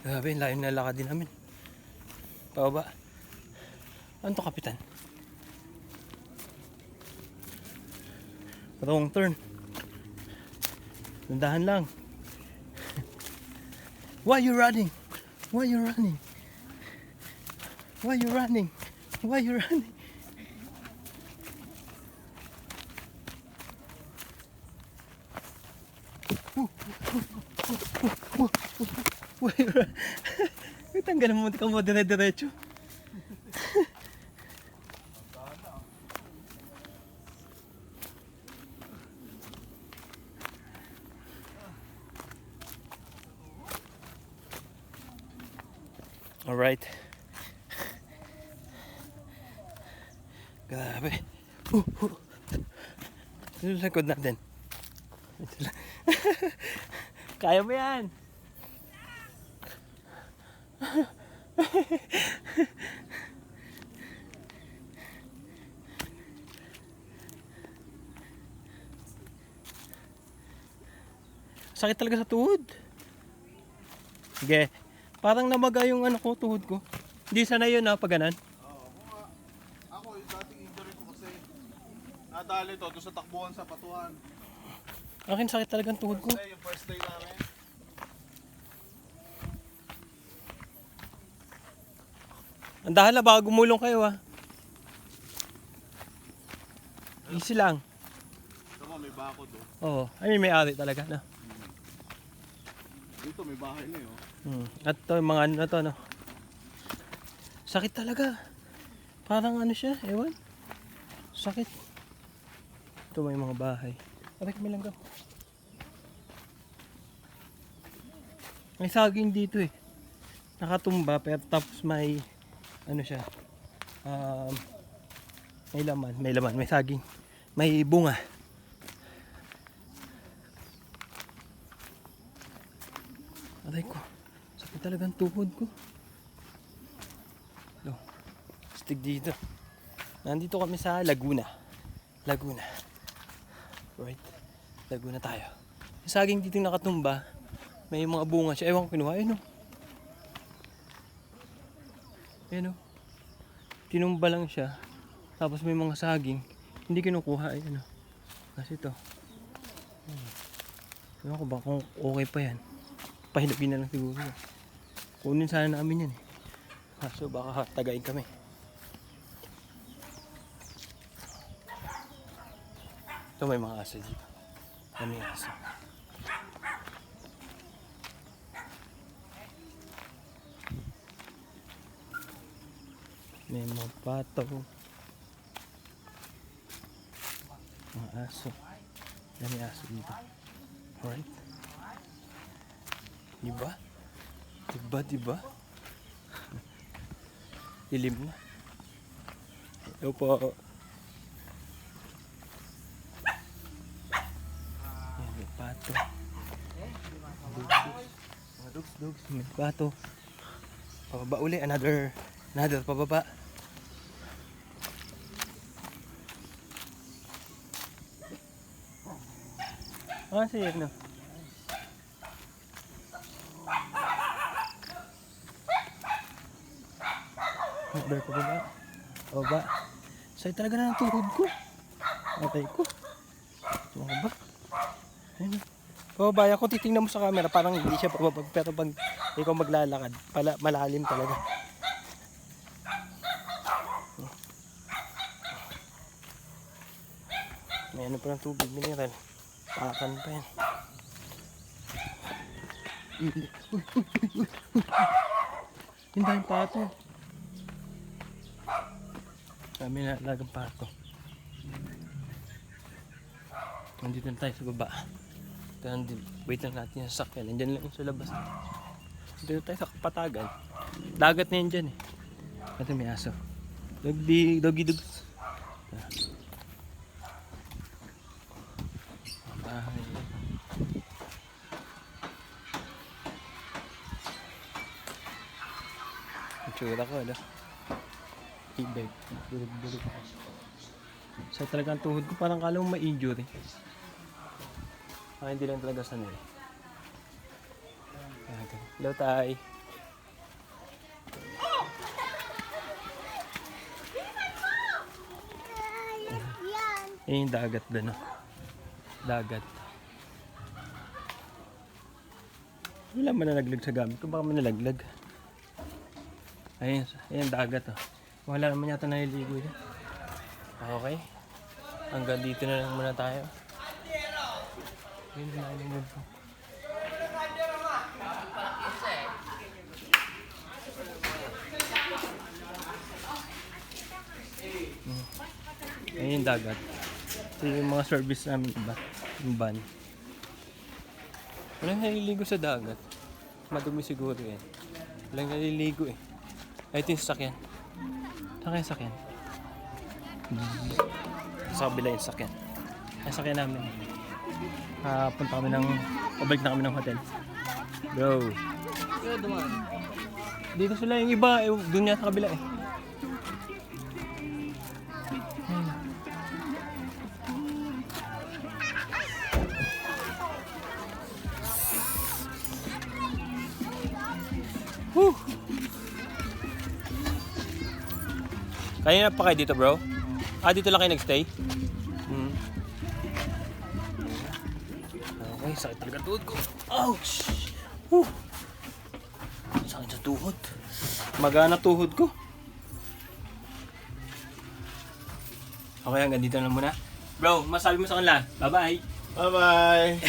Grabe, layo na lakad din namin. Pababa. Ano to, kapitan? Wrong turn. Nandahan lang. Why you running? Why you running? Why you running? Why you running? Why you running? Tanggalan mo, di ka mo dire-diretso. Alright. Grabe. Ito yung likod natin. Kaya mo yan. Sakit talaga sa tuhod. Sige. Parang namaga yung ano ko, tuhod ko. Hindi sanay yun na pag ganan. Oo, ako yung dating injury ko kasi nadali to doon sa takbuhan sa Patuhan. Akin sakit talaga ang tuhod ko. Yung first day namin. Andahan na baka gumulong kayo ah. Easy lang. Ito mo, may bako doon. Oo. Ay may ari talaga na. Dito may bahay na yun. At to, yung mga ano na to, no? Sakit talaga. Parang ano siya, ewan. Sakit. Ito may mga bahay. Aray, may langgam. May saging dito eh. Nakatumba, pero tapos may, ano siya, may laman, may saging. May bunga. Aray ko. Sakit talagang tuhod ko. No. Stig dito. Nandito kami sa Laguna. Laguna. Right? Laguna tayo. Yung saging dito nakatumba. May mga bunga siya. Ewan ko kinuha. Ayun o. Ayun o. Tinumba lang siya. Tapos may mga saging. Hindi kinukuha. Ayun o. Kasi ito. Ewan ko ba kung okay pa yan. Pahinapin na lang siguro. Kunin sana namin yan eh. Kaso baka tagain kami. Ito may mga aso dito. May aso. May mga pato. Mga aso. May aso dito. Alright. Diba? Diba? Dilim na. Ito po. Ayan, may pato. Mga dogs. May pato. Pababa uli. Another pababa. Sige na. Another pababa. Say talaga na ng tuhod ko. Atay ko. Pababa. Ayun. Pababa ako, titingnan mo sa camera. Parang hindi siya pababa. Pero pag ikaw maglalakad, malalim talaga. May ano pa ng tubig, mineral. Pakan pa yan. Hindi yung pato. Kami na lagang pato. Nandito na tayo sa baba. Wait lang natin yung sasakyan. Nandyan lang yung sa labas. Nandito tayo sa kapatagan. Dagat na yan dyan eh. Ito may aso. Doggy dogs. Bahay. Ang tsura ko, ano? Ibig. Durug ako. Sa talagang tuhod ko, parang kala mo ma-injury. Hindi lang talaga sanay. Hello, tay. Ayun yung dagat doon. Oh. Dagat. Wala man nalaglag sa gamit ko. Baka man nalaglag. Ayun, ayun dagat. Oh. Wala naman yata naliligo dyan. Okay. Hanggang dito na lang muna tayo. Ayun, naliligo po. Ayun yung dagat. Ito yung mga service namin iba. Yung van. Walang naliligo sa dagat. Madumi siguro yan. Walang naliligo eh. Ay, ito yung sasakyan. Saan kaya yung sasakyan? Sa kabila yung sasakyan. Yung sasakyan namin. Punta kami ng... Pabalik na kami ng hotel. Bro. Dito sila yung iba. Doon niya sa kabila eh. Woo! Kanina pa kayo dito, bro? Dito lang kayo nagstay? Okay, sakit talaga tuhod ko. Ouch! Woo! Sakit sa tuhod. Magana tuhod ko. Okay, hanggang dito na muna. Bro, masabi mo sa kanila. Bye-bye! Bye-bye!